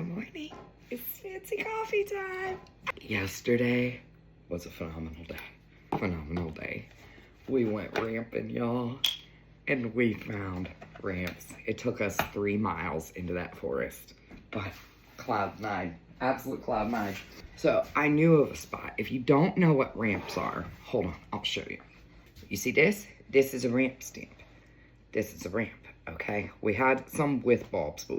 Good morning. It's fancy coffee time. Yesterday was a phenomenal day. Phenomenal day. We went ramping, y'all, and we found ramps. It took us 3 miles into that forest, but cloud nine, absolute cloud nine. So I knew of a spot. If you don't know what ramps are, hold on, I'll show you. You see this? This is a ramp stamp. This is a ramp, okay? We had some with bulbs, but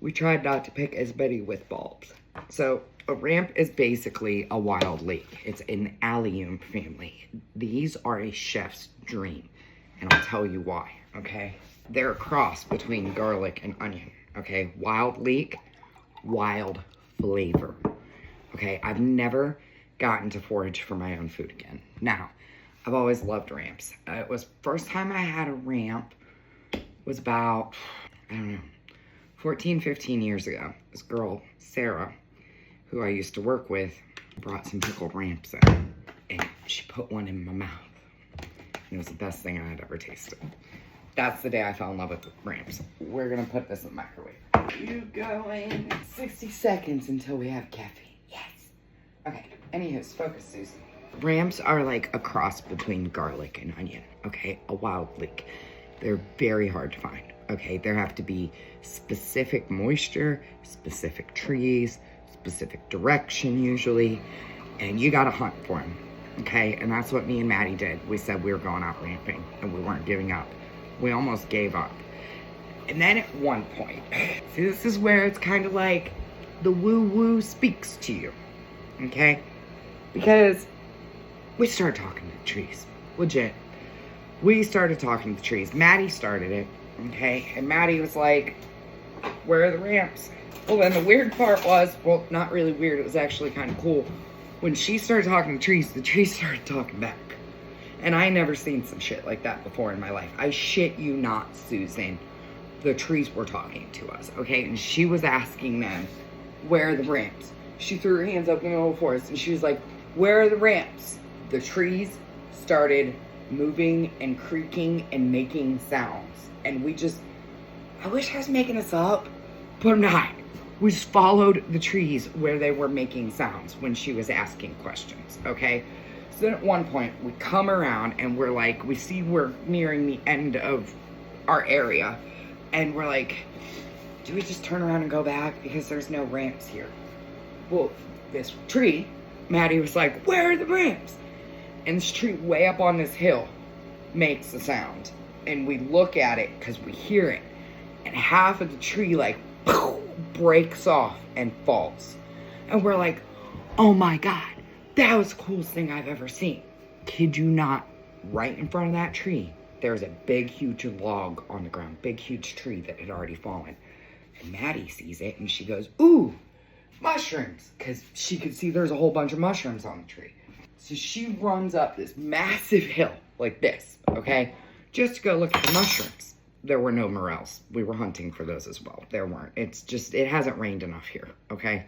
we tried not to pick as many with bulbs. So a ramp is basically a wild lake. It's an allium family. These are a chef's dream, and I'll tell you why, okay? They're a cross between garlic and onion, okay? Wild lake, wild flavor, okay? I've never gotten to forage for my own food again. Now, I've always loved ramps. It was first time I had a ramp was about, I don't know, 14, 15 years ago. This girl, Sarah, who I used to work with, brought some pickled ramps in, and she put one in my mouth. And it was the best thing I had ever tasted. That's the day I fell in love with ramps. We're gonna put this in the microwave. You go in 60 seconds until we have caffeine. Yes. Okay, anywho, focus, Susan. Ramps are like a cross between garlic and onion, okay? A wild lake. They're very hard to find, okay? There have to be specific moisture, specific trees, specific direction usually, and you gotta hunt for them, okay? And that's what me and Maddie did. We said we were going out ramping and we weren't giving up. We almost gave up. And then at one point, see, this is where it's kind of like the woo-woo speaks to you, okay? Because we started talking to the trees, legit. We started talking to the trees. Maddie started it, okay? And Maddie was like, where are the ramps? Well, then the weird part was, well, not really weird, it was actually kind of cool. When she started talking to trees, the trees started talking back. And I never seen some shit like that before in my life. I shit you not, Susan. The trees were talking to us, okay? And she was asking them, where are the ramps? She threw her hands up in the middle of the forest and she was like, where are the ramps? The trees started moving and creaking and making sounds. And we just, I wish I was making this up, but I'm not. We just followed the trees where they were making sounds when she was asking questions, okay? So then at one point, we come around and we're like, we see we're nearing the end of our area. And we're like, do we just turn around and go back? Because there's no ramps here. Well, this tree, Maddie was like, where are the ramps? And this tree way up on this hill makes a sound. And we look at it because we hear it. And half of the tree like breaks off and falls. And we're like, oh my God, that was the coolest thing I've ever seen. Kid you not, right in front of that tree, there's a big, huge log on the ground. Big, huge tree that had already fallen. And Maddie sees it and she goes, ooh, mushrooms. Because she could see there's a whole bunch of mushrooms on the tree. So she runs up this massive hill like this, okay? Just to go look at the mushrooms. There were no morels. We were hunting for those as well. There weren't. It's just, it hasn't rained enough here, okay?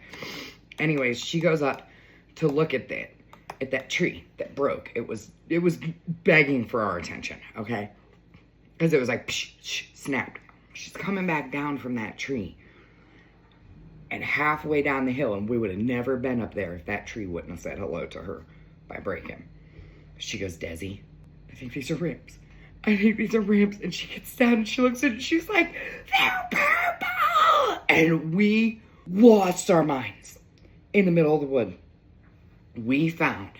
Anyways, she goes up to look at that tree that broke. It was begging for our attention, okay? Because it was like, psh, psh, snapped. She's coming back down from that tree. And halfway down the hill, and we would have never been up there if that tree wouldn't have said hello to her by breaking. She goes, Desi, I think these are ramps. I think these are ramps. And she gets down and she looks at it and she's like, they're purple! And we lost our minds in the middle of the wood. We found,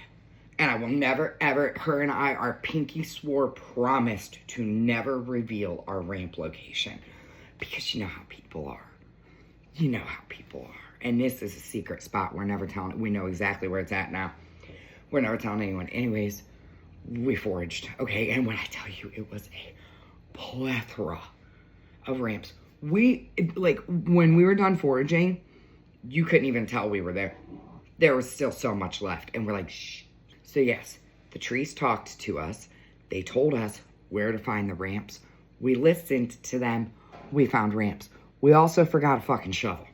and I will never, ever, her and I, our pinky swore, promised to never reveal our ramp location. Because you know how people are. You know how people are. And this is a secret spot. We're never telling, we know exactly where it's at now. We're never telling anyone. Anyways, we foraged, okay? And when I tell you, it was a plethora of ramps. When we were done foraging, you couldn't even tell we were there. There was still so much left. And we're like, shh. So yes, the trees talked to us. They told us where to find the ramps. We listened to them. We found ramps. We also forgot a fucking shovel.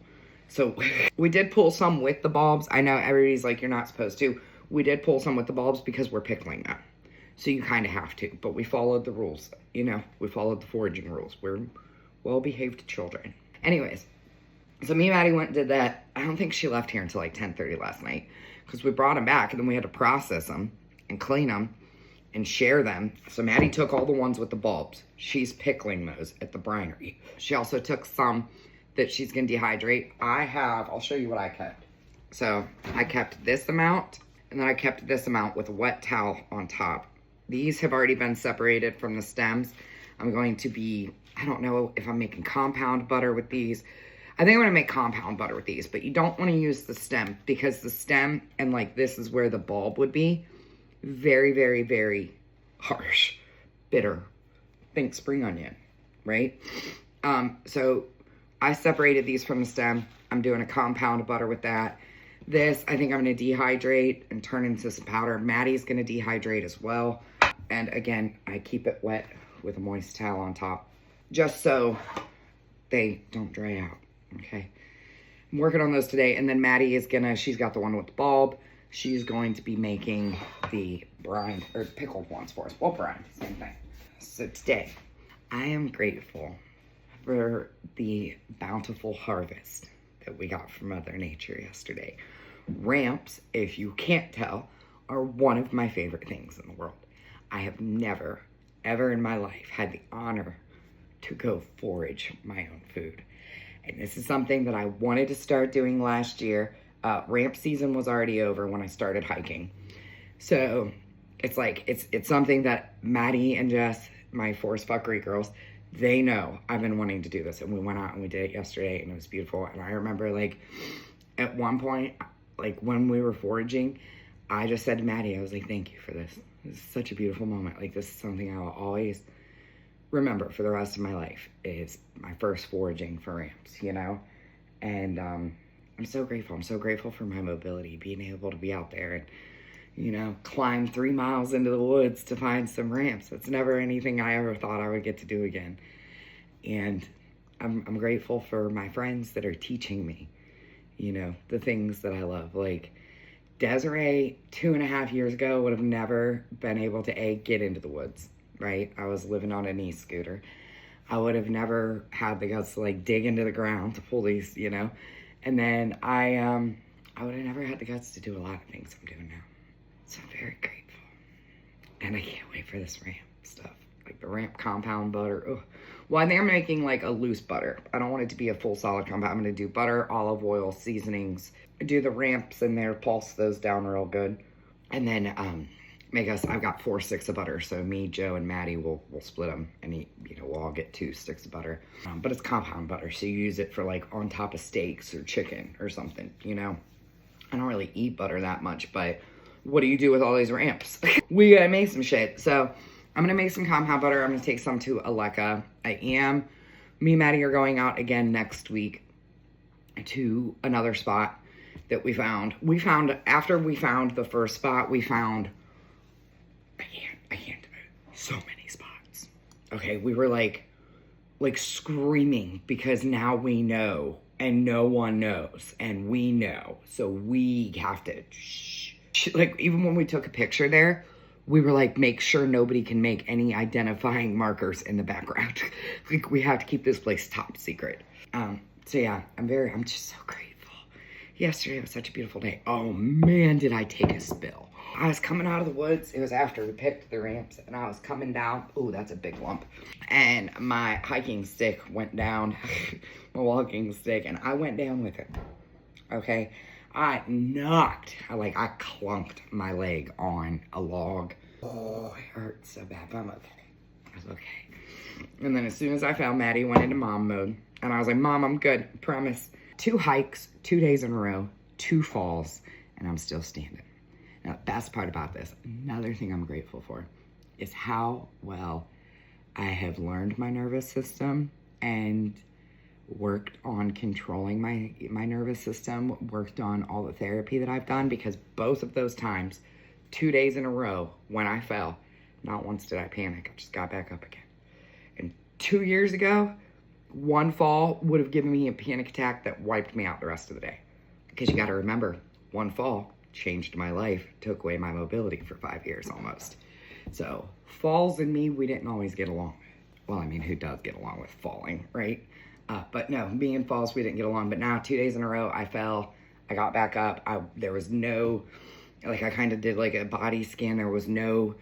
So we did pull some with the bulbs. I know everybody's like, you're not supposed to. We did pull some with the bulbs because we're pickling them. So you kind of have to. But we followed the rules. You know, we followed the foraging rules. We're well-behaved children. Anyways, So me and Maddie went and did that. I don't think she left here until like 10:30 last night because we brought them back and then we had to process them and clean them and share them. So Maddie took all the ones with the bulbs. She's pickling those at the brinery. She also took some that she's gonna dehydrate. I'll show you what I kept. So I kept this amount and then I kept this amount with a wet towel on top. These have already been separated from the stems. I'm going to be, I don't know if I'm making compound butter with these. I think I'm gonna make compound butter with these, but you don't wanna use the stem because the stem and like this is where the bulb would be. Very, very, very harsh, bitter. Think spring onion, right? So I separated these from the stem. I'm doing a compound butter with that. This, I think I'm gonna dehydrate and turn into some powder. Maddie's gonna dehydrate as well. And again, I keep it wet with a moist towel on top, just so they don't dry out. Okay, I'm working on those today. And then Maddie is she's got the one with the bulb. She's going to be making the brined or pickled ones for us. Well, brined, same thing. So today, I am grateful for the bountiful harvest that we got from Mother Nature yesterday. Ramps, if you can't tell, are one of my favorite things in the world. I have never, ever in my life had the honor to go forage my own food. And this is something that I wanted to start doing last year. Ramp season was already over when I started hiking. So it's like, it's something that Maddie and Jess, my Forest Fuckery girls, they know I've been wanting to do this. And we went out and we did it yesterday and it was beautiful. And I remember like at one point, like when we were foraging, I just said to Maddie, I was like, thank you for this. This is such a beautiful moment. Like this is something I will always remember for the rest of my life, is my first foraging for ramps, you know? And I'm so grateful. I'm so grateful for my mobility, being able to be out there and, you know, climb 3 miles into the woods to find some ramps. That's never anything I ever thought I would get to do again. And I'm grateful for my friends that are teaching me, you know, the things that I love. Like Desiree, 2.5 years ago, would have never been able to get into the woods. Right? I was living on an e-scooter. I would have never had the guts to like dig into the ground to pull these, you know? And then I would have never had the guts to do a lot of things I'm doing now. So I'm very grateful. And I can't wait for this ramp stuff. Like the ramp compound butter. Ugh. Well, I think I'm making like a loose butter. I don't want it to be a full solid compound. I'm gonna do butter, olive oil, seasonings, do the ramps in there, pulse those down real good. And then, I've got 4 sticks of butter, so me, Joe, and Maddie will split them and eat, you know, we'll all get 2 sticks of butter. But it's compound butter, so you use it for like on top of steaks or chicken or something, you know? I don't really eat butter that much, but what do you do with all these ramps? We gotta make some shit. So I'm gonna make some compound butter. I'm gonna take some to Aleka. Me and Maddie are going out again next week to another spot that we found. After we found the first spot, we found, I can't, so many spots. Okay, we were like screaming because now we know and no one knows and we know. So we have to, like even when we took a picture there, we were like, make sure nobody can make any identifying markers in the background. Like we have to keep this place top secret. So yeah, I'm just so grateful. Yesterday was such a beautiful day. Oh man, did I take a spill. I was coming out of the woods. It was after we picked the ramps and I was coming down. Oh, that's a big lump. And my hiking stick went down, my walking stick, and I went down with it. Okay. I clunked my leg on a log. Oh, it hurt so bad, but I'm okay. I was okay. And then as soon as I fell, Maddie went into mom mode. And I was like, Mom, I'm good, promise. 2 hikes, 2 days in a row, 2 falls, and I'm still standing. Now, the best part about this, another thing I'm grateful for, is how well I have learned my nervous system and worked on controlling my nervous system, worked on all the therapy that I've done, because both of those times, 2 days in a row, when I fell, not once did I panic. I just got back up again. And 2 years ago, 1 fall would have given me a panic attack that wiped me out the rest of the day. Because you got to remember, 1 fall changed my life, took away my mobility for 5 years almost. So falls and me, we didn't always get along. Well, I mean, who does get along with falling, right? But no, me and Falls, we didn't get along. But now 2 days in a row, I fell. I got back up. There was no, like I kind of did like a body scan. There was no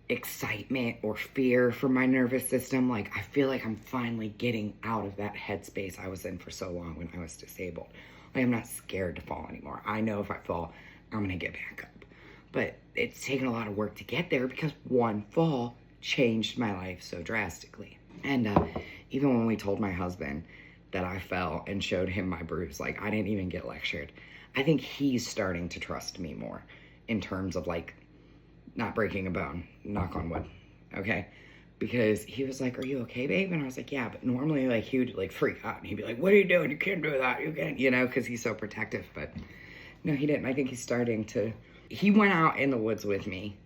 excitement or fear for my nervous system. Like I feel like I'm finally getting out of that headspace I was in for so long when I was disabled. Like I'm not scared to fall anymore. I know if I fall, I'm gonna get back up. But it's taken a lot of work to get there because one fall changed my life so drastically. And even when we told my husband that I fell and showed him my bruise, like I didn't even get lectured. I think he's starting to trust me more in terms of like not breaking a bone, knock on wood, okay? Because he was like, are you okay, babe? And I was like, yeah, but normally like he would like freak out and he'd be like, what are you doing? You can't do that, you can't, you know, because he's so protective. But no, he didn't. I think he's starting to, he went out in the woods with me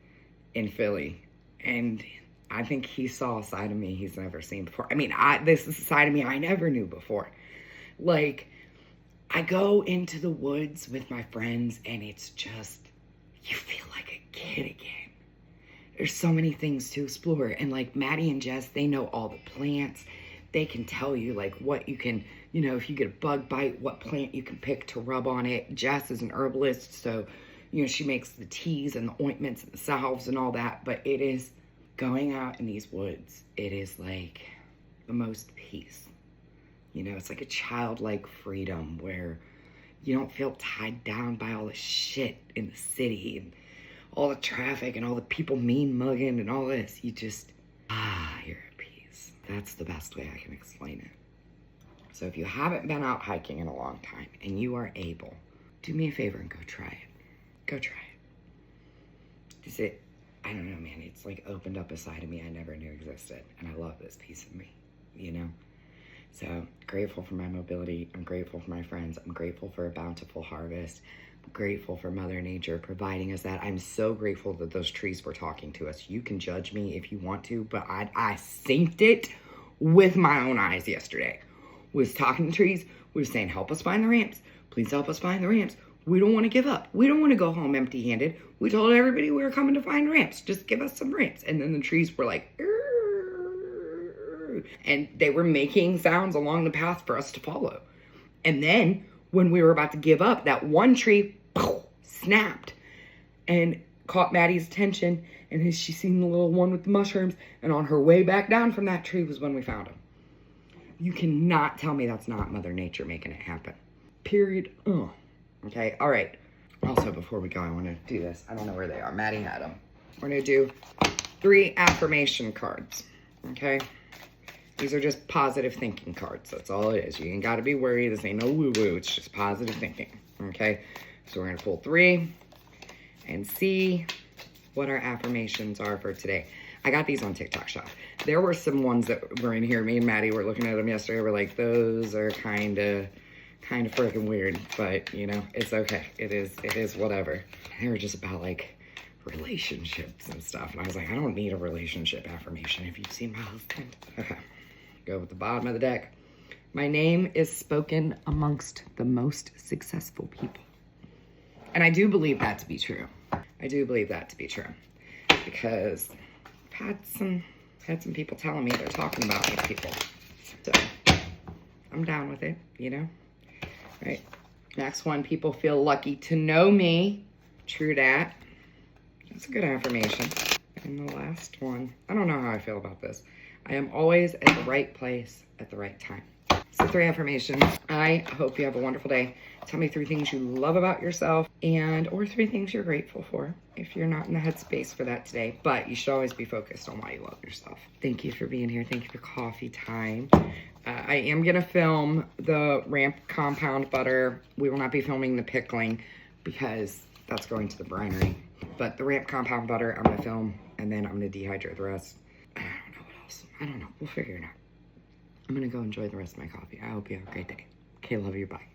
in Philly and I think he saw a side of me he's never seen before. I mean, this is a side of me I never knew before. Like, I go into the woods with my friends and it's just, you feel like a kid again. There's so many things to explore. And like Maddie and Jess, they know all the plants. They can tell you like what you can, you know, if you get a bug bite, what plant you can pick to rub on it. Jess is an herbalist, so, you know, she makes the teas and the ointments and the salves and all that. But it is going out in these woods. It is like the most peace. You know, it's like a childlike freedom where you don't feel tied down by all the shit in the city and all the traffic and all the people mean mugging and all this. You just, you're at peace. That's the best way I can explain it. So if you haven't been out hiking in a long time and you are able, do me a favor and go try it. Go try it. Is it, I don't know, man, it's like opened up a side of me I never knew existed. And I love this piece of me, you know? So grateful for my mobility. I'm grateful for my friends. I'm grateful for a bountiful harvest. I'm grateful for Mother Nature providing us that. I'm so grateful that those trees were talking to us. You can judge me if you want to, but I synced it with my own eyes yesterday. Was talking to trees. We were saying, help us find the ramps. Please help us find the ramps. We don't want to give up. We don't want to go home empty-handed. We told everybody we were coming to find ramps. Just give us some ramps. And then the trees were like, and they were making sounds along the path for us to follow. And then when we were about to give up, that one tree snapped and caught Maddie's attention. And she seen the little one with the mushrooms. And on her way back down from that tree was when we found him. You cannot tell me that's not Mother Nature making it happen. Period. Okay, all right. Also, before we go, I want to do this. I don't know where they are. Maddie had them. We're going to do 3 affirmation cards. Okay? These are just positive thinking cards. That's all it is. You ain't got to be worried. This ain't no woo-woo. It's just positive thinking. Okay? So we're going to pull 3 and see what our affirmations are for today. I got these on TikTok Shop. There were some ones that were in here. Me and Maddie were looking at them yesterday. We're like, those are kind of freaking weird. But, you know, it's okay. It is whatever. They were just about, like, relationships and stuff. And I was like, I don't need a relationship affirmation. Have you seen my husband? Okay. Go with the bottom of the deck. My name is spoken amongst the most successful people. And I do believe that to be true. I do believe that to be true. Because I've had some people telling me they're talking about me to people. So I'm down with it, you know? All right. Next one, people feel lucky to know me. True dat. That's a good affirmation. And the last one, I don't know how I feel about this. I am always at the right place at the right time. So 3 affirmations. I hope you have a wonderful day. Tell me 3 things you love about yourself or 3 things you're grateful for if you're not in the headspace for that today. But you should always be focused on why you love yourself. Thank you for being here. Thank you for coffee time. I am going to film the ramp compound butter. We will not be filming the pickling because that's going to the brinery. But the ramp compound butter I'm going to film and then I'm going to dehydrate the rest. I don't know what else. I don't know. We'll figure it out. I'm going to go enjoy the rest of my coffee. I hope you have a great day. Okay, love you. Bye.